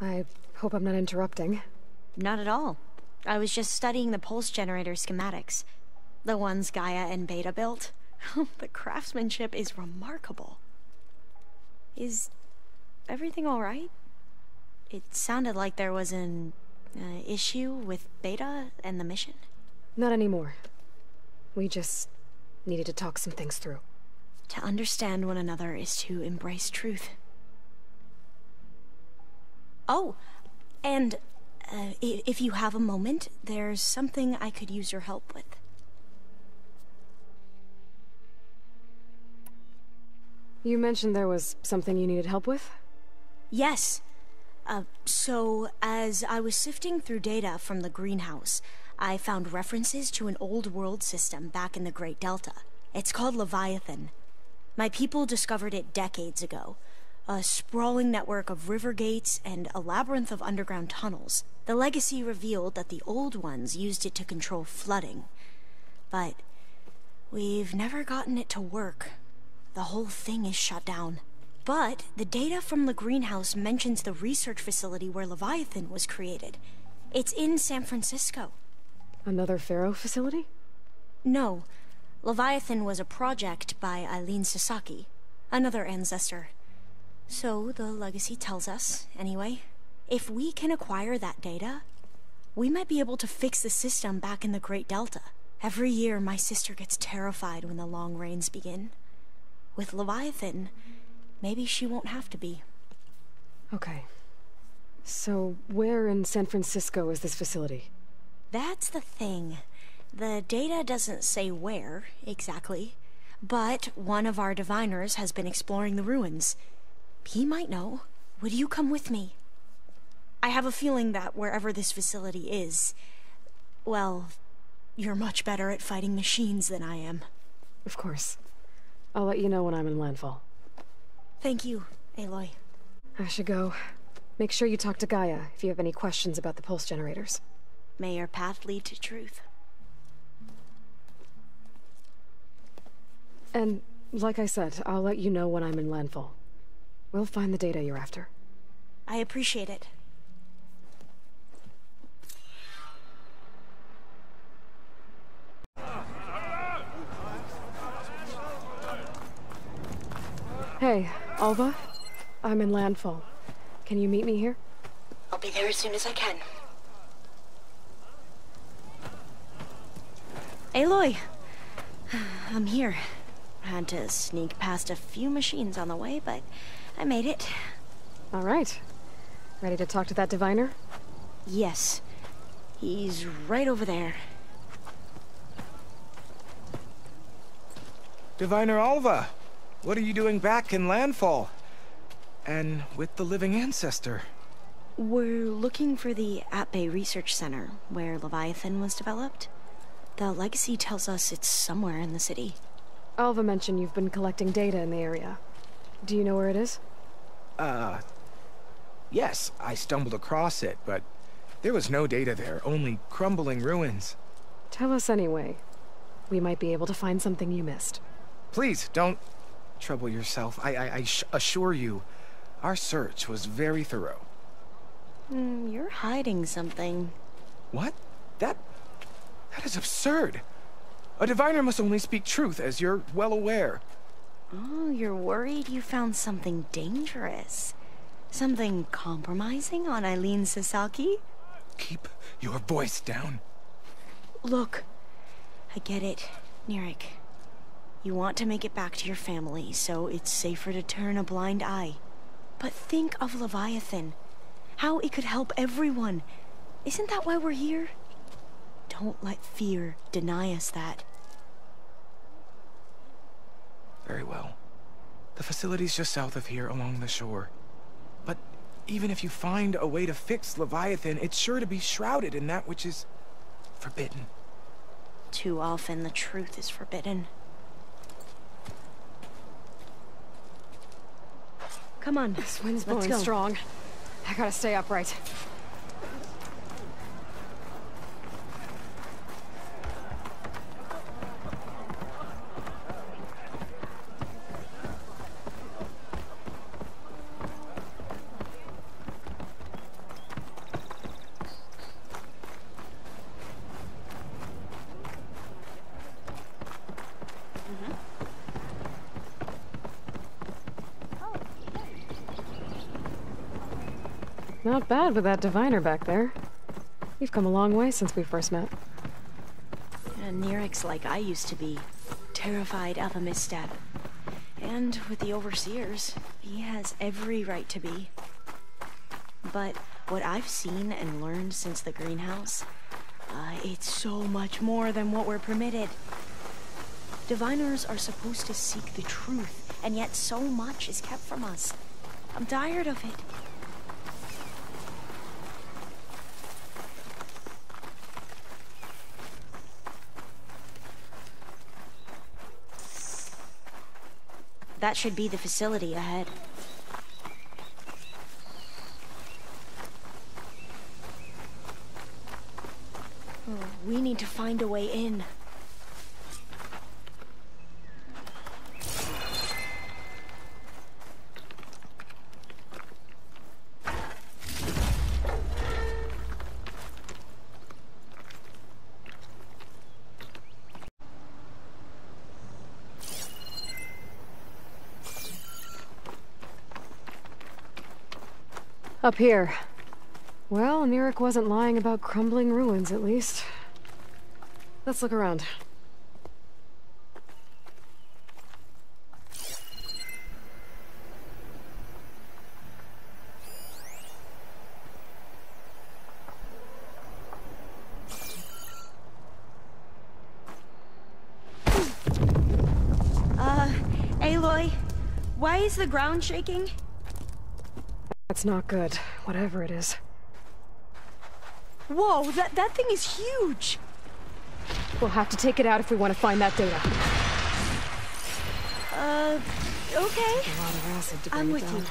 I hope I'm not interrupting. Not at all. I was just studying the pulse generator schematics. The ones Gaia and Beta built. The craftsmanship is remarkable. Is everything alright? It sounded like there was an issue with Beta and the mission. Not anymore. We just needed to talk some things through. To understand one another is to embrace truth. Oh, and if you have a moment, there's something I could use your help with. You mentioned there was something you needed help with? Yes. So, as I was sifting through data from the greenhouse, I found references to an old world system back in the Great Delta. It's called Leviathan. My people discovered it decades ago. A sprawling network of river gates and a labyrinth of underground tunnels. The legacy revealed that the old ones used it to control flooding. But we've never gotten it to work. The whole thing is shut down. But the data from the greenhouse mentions the research facility where Leviathan was created. It's in San Francisco. Another Pharaoh facility? No. Leviathan was a project by Eileen Sasaki, another ancestor. So the legacy tells us, anyway, if we can acquire that data, we might be able to fix the system back in the Great Delta. Every year my sister gets terrified when the long rains begin. With Leviathan, maybe she won't have to be. Okay. So, where in San Francisco is this facility? That's the thing. The data doesn't say where, exactly. But one of our diviners has been exploring the ruins. He might know. Would you come with me? I have a feeling that wherever this facility is, well, you're much better at fighting machines than I am. Of course. I'll let you know when I'm in landfall. Thank you, Aloy. I should go. Make sure you talk to Gaia if you have any questions about the pulse generators. May your path lead to truth. And, like I said, I'll let you know when I'm in landfall. We'll find the data you're after. I appreciate it. Hey, Alva? I'm in landfall. Can you meet me here? I'll be there as soon as I can. Aloy! I'm here. Had to sneak past a few machines on the way, but I made it. All right. Ready to talk to that diviner? Yes. He's right over there. Diviner Alva, what are you doing back in landfall? And with the living ancestor? We're looking for the At-Bay Research Center, where Leviathan was developed. The legacy tells us it's somewhere in the city. Alva mentioned you've been collecting data in the area. Do you know where it is? Yes, I stumbled across it, but there was no data there, only crumbling ruins. Tell us anyway. We might be able to find something you missed. Please, don't trouble yourself. I assure you, our search was very thorough. You're hiding something. What? That is absurd. A diviner must only speak truth, as you're well aware. Oh, you're worried you found something dangerous? Something compromising on Eileen Sasaki? Keep your voice down. Look, I get it, Nirik. You want to make it back to your family, so it's safer to turn a blind eye. But think of Leviathan. How it could help everyone. Isn't that why we're here? Don't let fear deny us that. Very well. The facility's just south of here, along the shore. But even if you find a way to fix Leviathan, it's sure to be shrouded in that which is forbidden. Too often the truth is forbidden. Come on, This wind's let's blowing go. strong. I gotta stay upright. Not bad with that diviner back there. You've come a long way since we first met. And Nirik's like I used to be. Terrified of a misstep. And with the overseers, he has every right to be. But what I've seen and learned since the greenhouse, it's so much more than what we're permitted. Diviners are supposed to seek the truth, and yet so much is kept from us. I'm tired of it. That should be the facility ahead. Oh, we need to find a way in. Up here. Well, Nirik wasn't lying about crumbling ruins, at least. Let's look around. Aloy, why is the ground shaking? That's not good, whatever it is. Whoa, that thing is huge! We'll have to take it out if we want to find that data. Okay. A lot of acid to bring I'm it with down. you.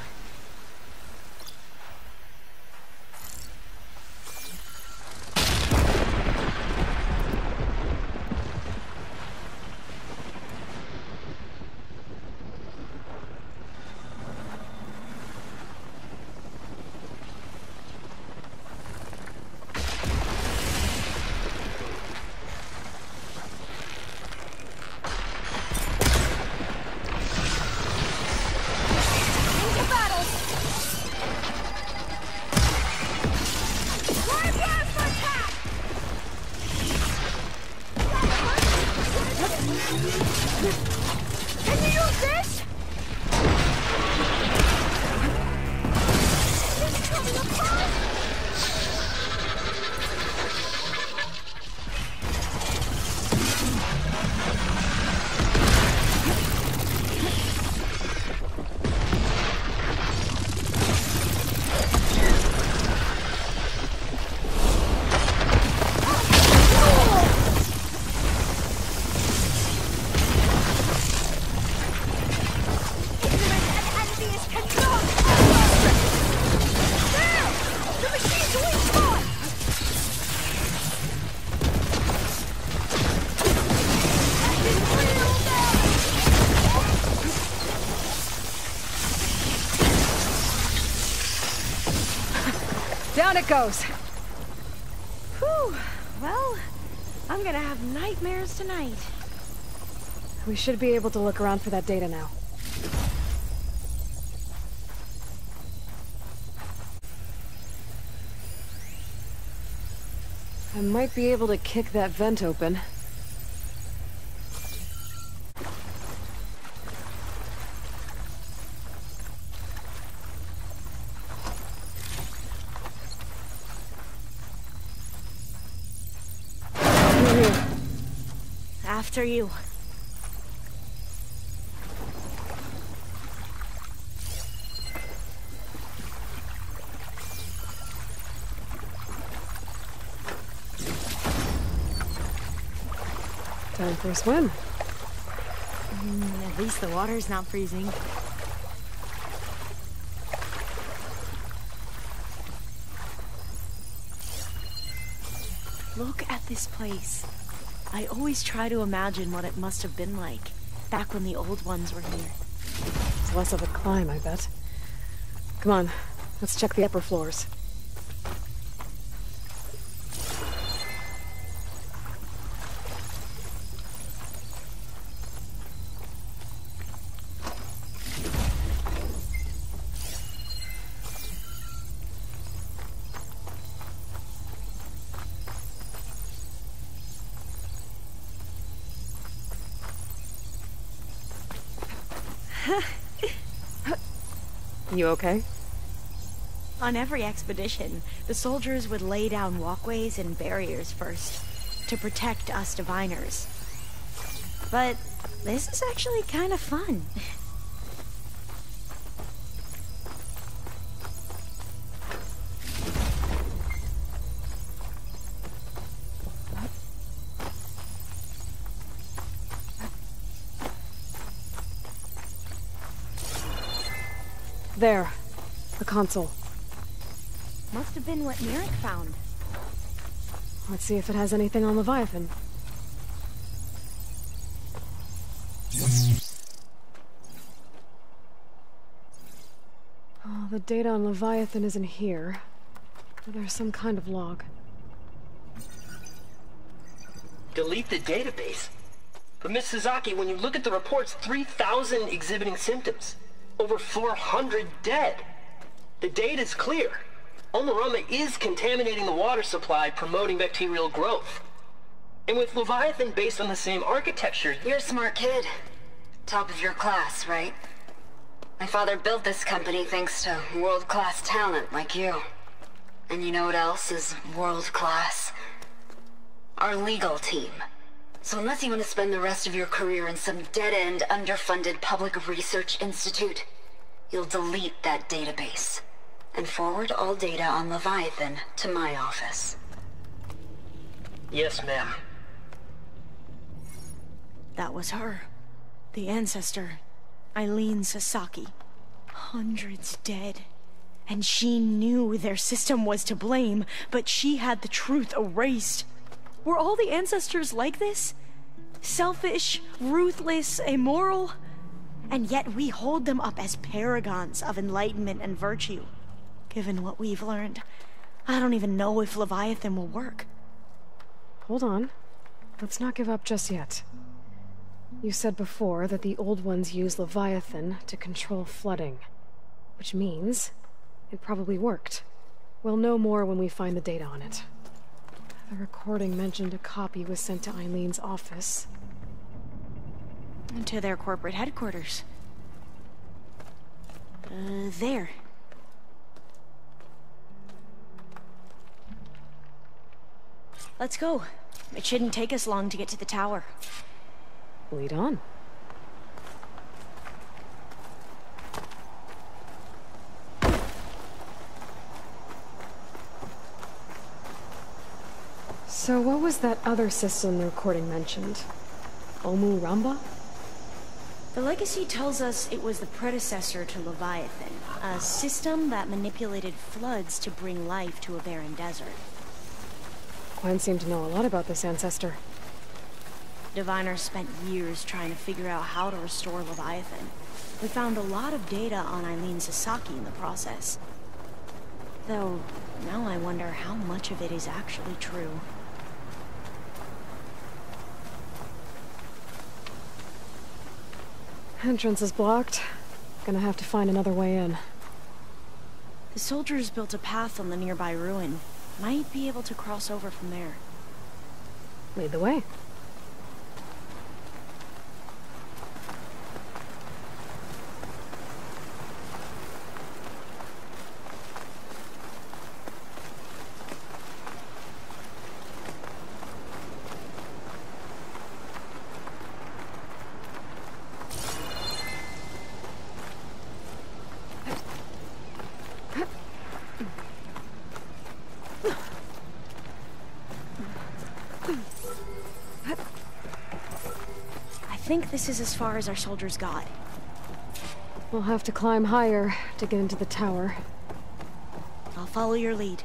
Can you use this? It's coming apart! Down it goes! Whew. Well, I'm gonna have nightmares tonight. We should be able to look around for that data now. I might be able to kick that vent open. After you. Time for a swim. At least the water's not freezing. Look at this place. I always try to imagine what it must have been like, back when the old ones were here. It's less of a climb, I bet. Come on, let's check the upper floors. You okay? On every expedition, the soldiers would lay down walkways and barriers first, to protect us diviners. But this is actually kind of fun. There. The console. Must have been what Merrick found. Let's see if it has anything on Leviathan. Oh, the data on Leviathan isn't here. There's some kind of log. Delete the database? But Miss Sasaki, when you look at the reports, 3,000 exhibiting symptoms. Over 400 dead. The data's clear. Omarama is contaminating the water supply, promoting bacterial growth. And with Leviathan based on the same architecture... You're a smart kid. Top of your class, right? My father built this company thanks to world-class talent like you. And you know what else is world-class? Our legal team. So unless you want to spend the rest of your career in some dead-end, underfunded public research institute, you'll delete that database and forward all data on Leviathan to my office. Yes, ma'am. That was her. The ancestor, Eileen Sasaki. Hundreds dead. And she knew their system was to blame, but she had the truth erased. Were all the ancestors like this? Selfish, ruthless, immoral? And yet we hold them up as paragons of enlightenment and virtue. Given what we've learned, I don't even know if Leviathan will work. Hold on. Let's not give up just yet. You said before that the old ones use Leviathan to control flooding. Which means it probably worked. We'll know more when we find the data on it. The recording mentioned a copy was sent to Eileen's office. To their corporate headquarters. There. Let's go. It shouldn't take us long to get to the tower. Lead on. So what was that other system the recording mentioned? Omu Ramba? The legacy tells us it was the predecessor to Leviathan, a system that manipulated floods to bring life to a barren desert. Gwen seemed to know a lot about this ancestor. Diviners spent years trying to figure out how to restore Leviathan. We found a lot of data on Eileen Sasaki in the process. Though, now I wonder how much of it is actually true. Entrance is blocked. Gonna have to find another way in. The soldiers built a path on the nearby ruin. Might be able to cross over from there. Lead the way. I think this is as far as our soldiers got. We'll have to climb higher to get into the tower. I'll follow your lead.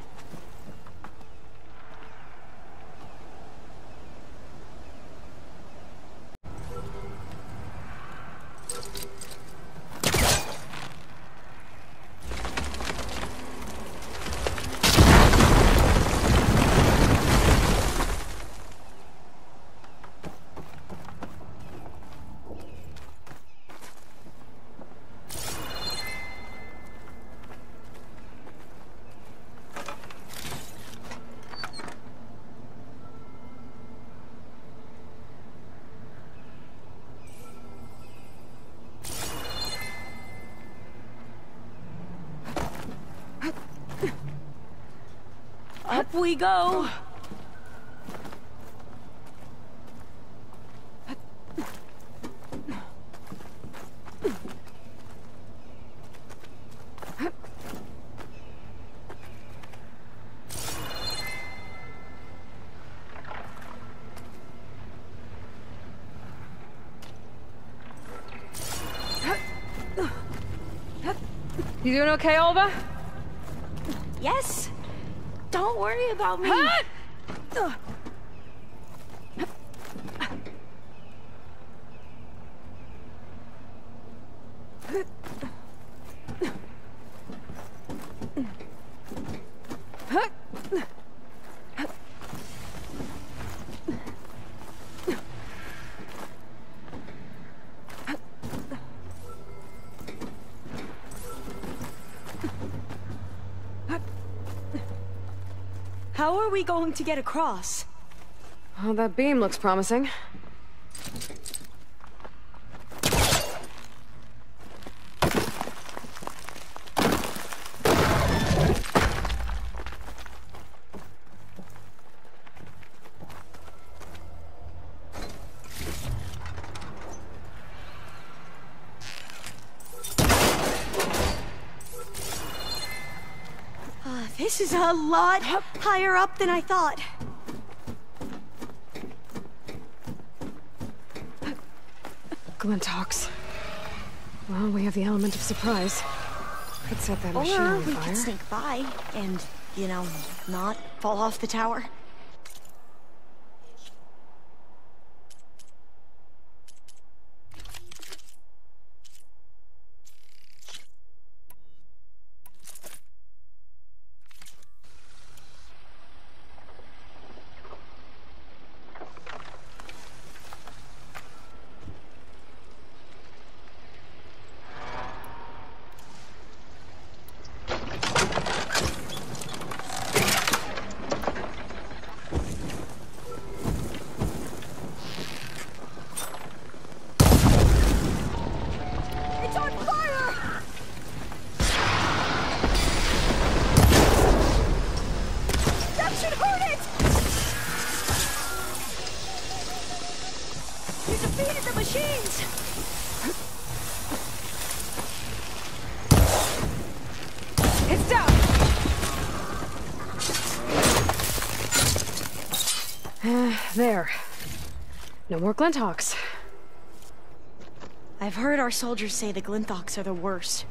Up we go. You doing okay, Alva? Yes. Don't worry about me. How are we going to get across? Oh, that beam looks promising. This is a lot higher up than I thought. Glintox. Well, we have the element of surprise. Could set that machine Or on we fire. could sneak by and, you know, not fall off the tower. It's on fire! That should hurt it! You defeated the machines! It's down! There. No more Glintox. I've heard our soldiers say the Glinthox are the worst.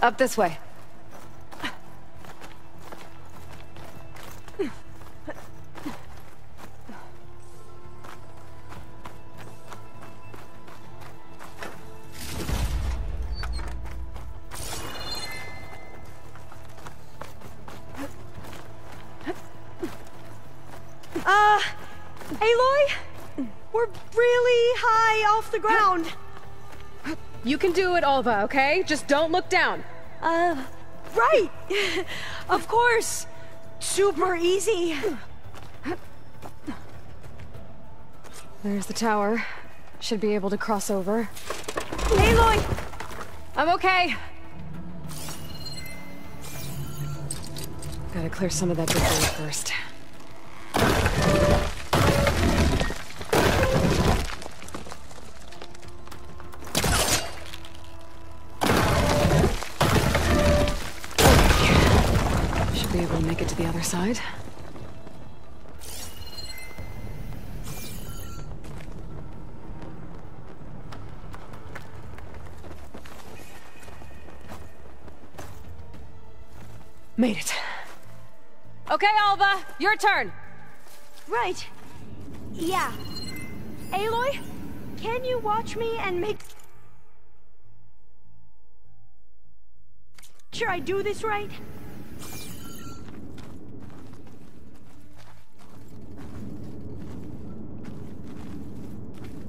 Up this way. Aloy? We're really high off the ground. You can do it, Alva, okay? Just don't look down. Right. Of course. Super easy. There's the tower. Should be able to cross over. Aloy! I'm okay. Gotta clear some of that debris first. Should be able to make it to the other side. Made it. Okay, Alva, your turn. Right. Yeah. Aloy, can you watch me and make sure I do this right?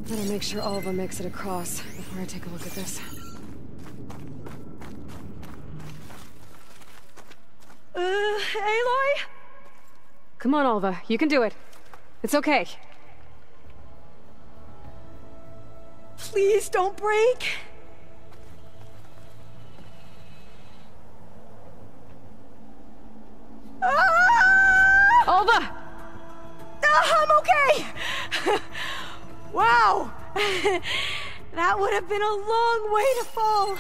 Better make sure Alva makes it across before I take a look at this. Aloy? Come on, Alva. You can do it. It's okay. Please don't break. Ah! Alva! I'm okay! Wow! That would have been a long way to fall.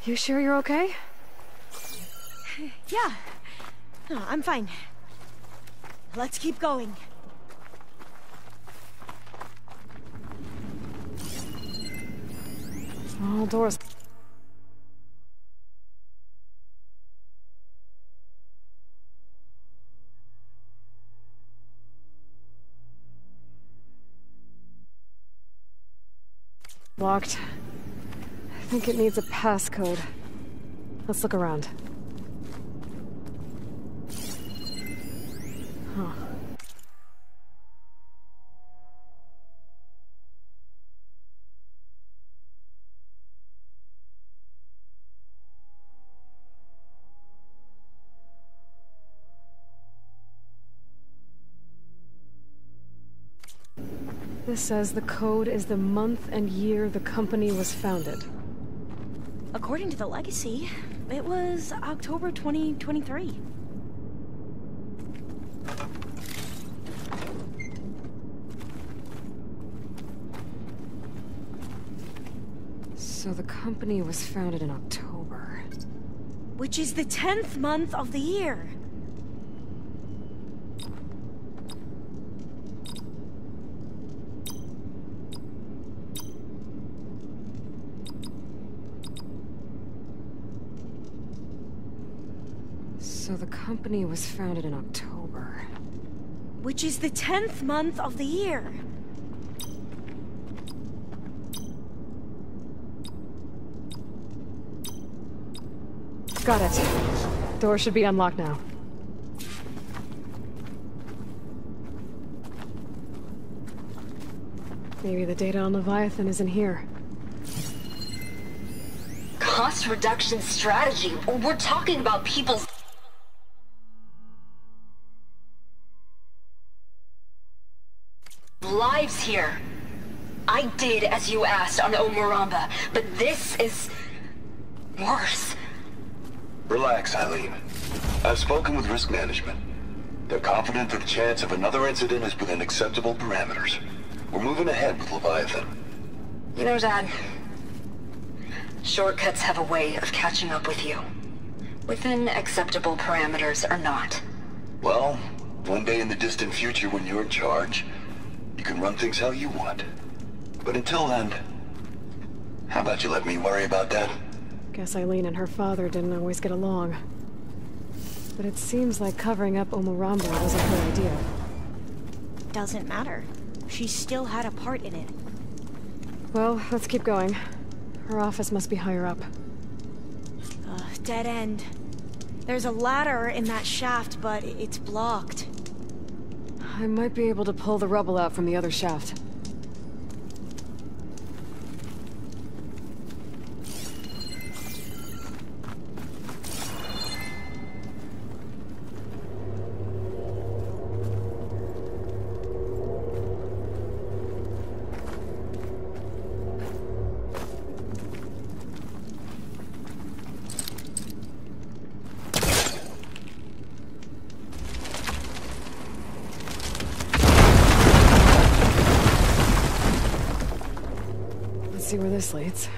You sure you're okay? Yeah. No, I'm fine. Let's keep going. All doors. Locked. I think it needs a passcode. Let's look around. Huh. This says the code is the month and year the company was founded. According to the legacy, it was October 2023. So the company was founded in October. Which is the 10th month of the year. So the company was founded in October. Which is the 10th month of the year. Got it. Door should be unlocked now. Maybe the data on Leviathan is in here. Cost reduction strategy. We're talking about people's lives here. I did as you asked on Omuramba, but this is worse. Relax, Eileen. I've spoken with risk management. They're confident that the chance of another incident is within acceptable parameters. We're moving ahead with Leviathan. You know, Dad, shortcuts have a way of catching up with you. Within acceptable parameters or not. Well, one day in the distant future when you're in charge, you can run things how you want. But until then, how about you let me worry about that? Guess Eileen and her father didn't always get along. But it seems like covering up Omuramba was a good idea. Doesn't matter. She still had a part in it. Well, let's keep going. Her office must be higher up. Dead end. There's a ladder in that shaft, but it's blocked. I might be able to pull the rubble out from the other shaft. See where this leads.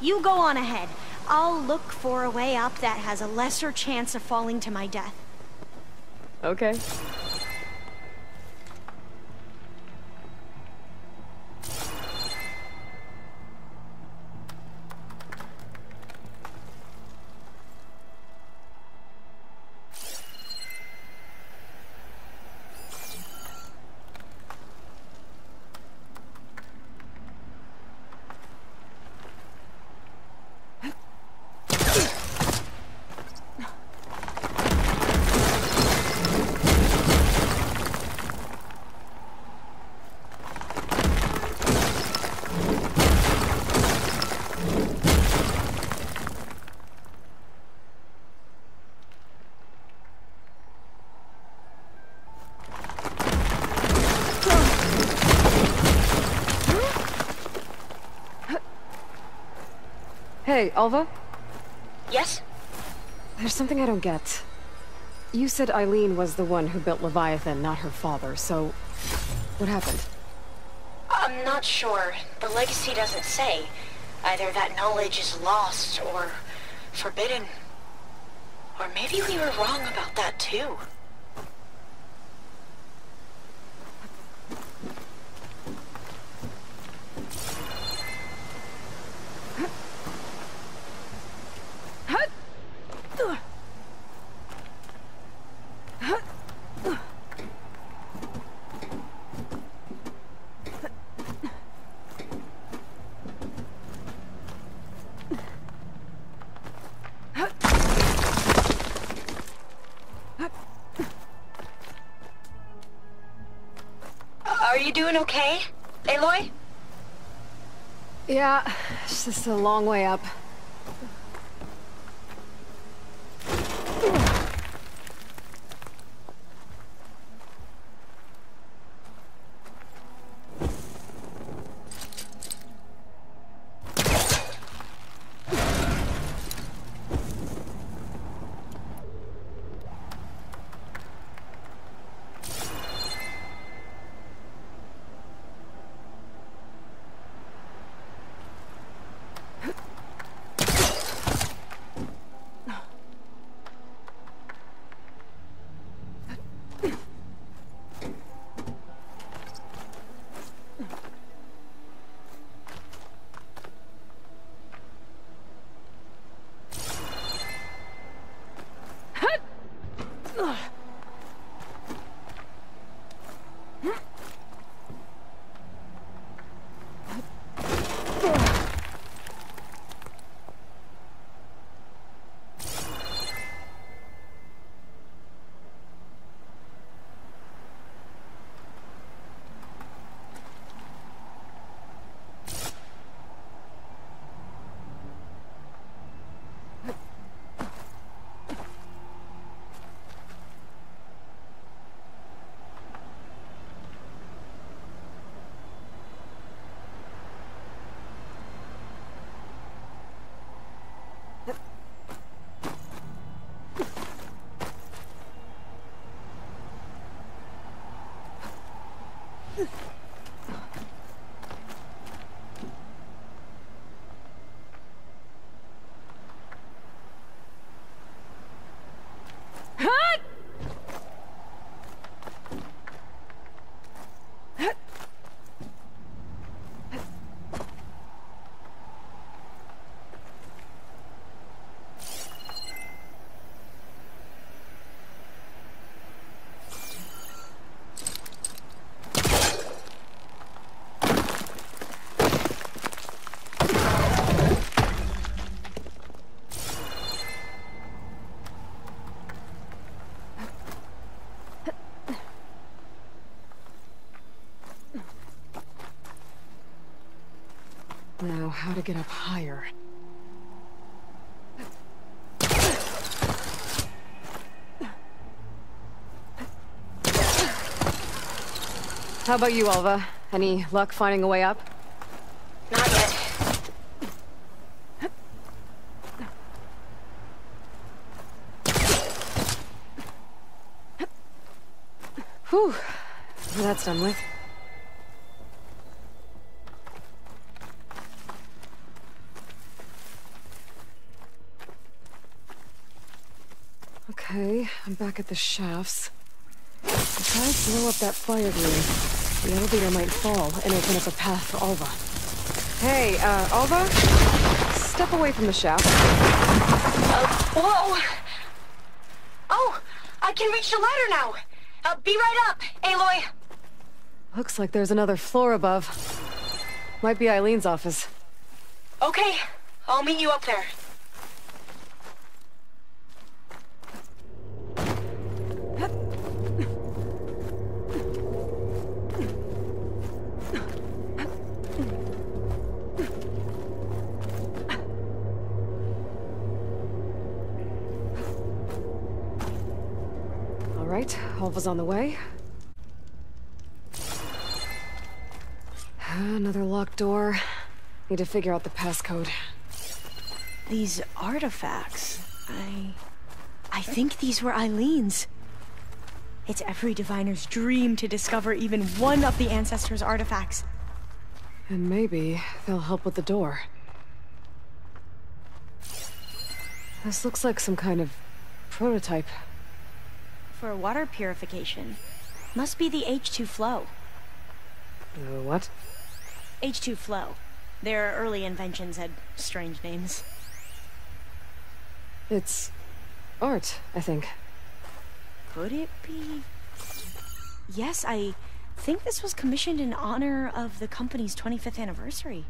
You go on ahead. I'll look for a way up that has a lesser chance of falling to my death. Okay. Hey, Alva? Yes? There's something I don't get. You said Eileen was the one who built Leviathan, not her father, so... what happened? I'm not sure. The legacy doesn't say. Either that knowledge is lost, or forbidden. Or maybe we were wrong about that too. Are you doing okay, Aloy? Yeah, it's just a long way up. Now, how to get up higher? How about you, Alva? Any luck finding a way up? Not yet. Whew. That's done with. Okay, I'm back at the shafts. If I blow up that fire green, the elevator might fall and open up a path for Alva. Hey, Alva? Step away from the shaft. Whoa! Oh, I can reach the ladder now. Be right up, Aloy. Looks like there's another floor above. Might be Eileen's office. Okay, I'll meet you up there. All right, Alva's on the way. Another locked door. Need to figure out the passcode. These artifacts, I think these were Eileen's. It's every diviner's dream to discover even one of the ancestors' artifacts. And maybe they'll help with the door. This looks like some kind of prototype. For water purification. Must be the H2 flow. What? H2 flow. Their early inventions had strange names. It's art, I think. Could it be? Yes, I think this was commissioned in honor of the company's 25th anniversary.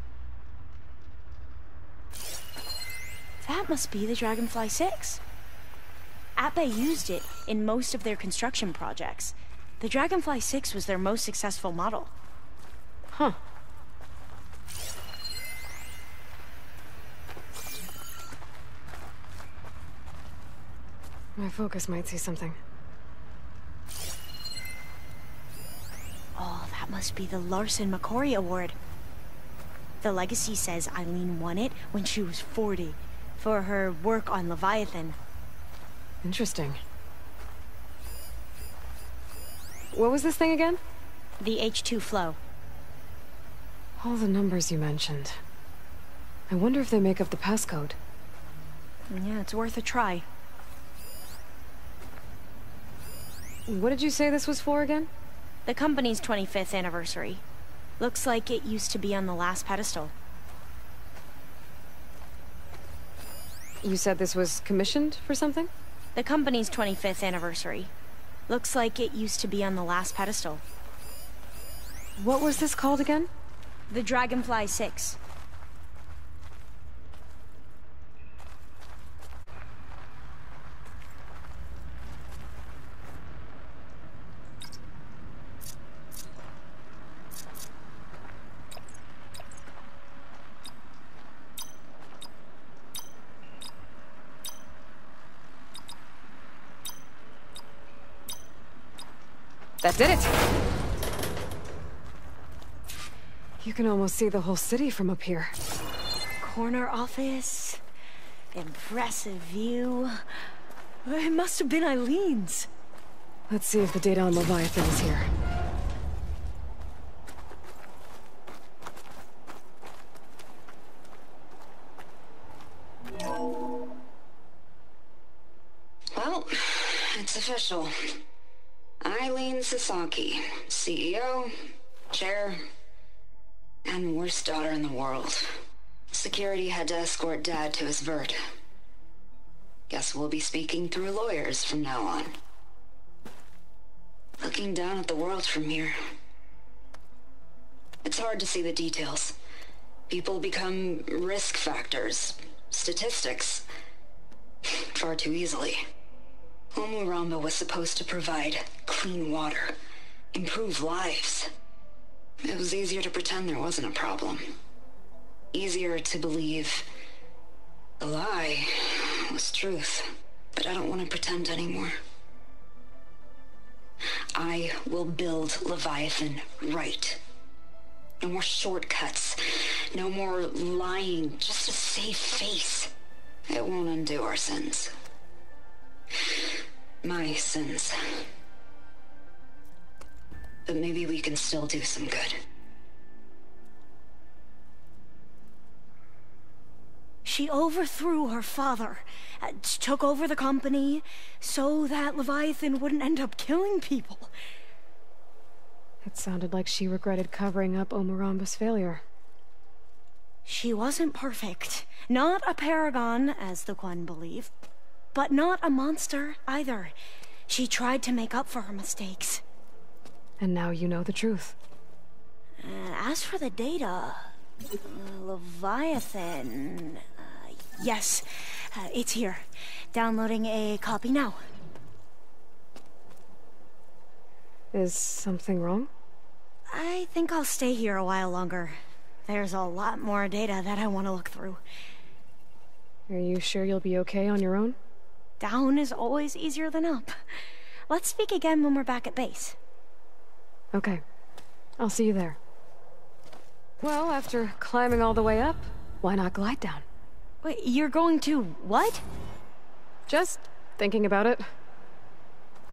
That must be the Dragonfly 6. Ape used it in most of their construction projects. The Dragonfly 6 was their most successful model. Huh. My focus might see something. Oh, that must be the Larson McCory Award. The legacy says Eileen won it when she was 40 for her work on Leviathan. Interesting. What was this thing again? The H2 flow. All the numbers you mentioned. I wonder if they make up the passcode. Yeah, it's worth a try. What did you say this was for again? The company's 25th anniversary. Looks like it used to be on the last pedestal. You said this was commissioned for something? The company's 25th anniversary. Looks like it used to be on the last pedestal. What was this called again? The Dragonfly 6. That did it! You can almost see the whole city from up here. Corner office. Impressive view. It must have been Eileen's. Let's see if the data on Leviathan is here. Well, it's official. Eileen Sasaki, CEO, chair, and worst daughter in the world. Security had to escort Dad to his vert. Guess we'll be speaking through lawyers from now on. Looking down at the world from here. It's hard to see the details. People become risk factors, statistics, far too easily. Omuramba was supposed to provide clean water, improve lives. It was easier to pretend there wasn't a problem. Easier to believe the lie was truth. But I don't want to pretend anymore. I will build Leviathan right. No more shortcuts. No more lying just to save face. It won't undo our sins. My sins. But maybe we can still do some good. She overthrew her father, took over the company, so that Leviathan wouldn't end up killing people. It sounded like she regretted covering up Omuramba's failure. She wasn't perfect. Not a paragon, as the Quan believe. But not a monster, either. She tried to make up for her mistakes. And now you know the truth. As for the data... Leviathan... yes, it's here. Downloading a copy now. Is something wrong? I think I'll stay here a while longer. There's a lot more data that I want to look through. Are you sure you'll be okay on your own? Down is always easier than up. Let's speak again when we're back at base. Okay. I'll see you there. Well, after climbing all the way up, why not glide down? Wait, you're going to what? Just thinking about it.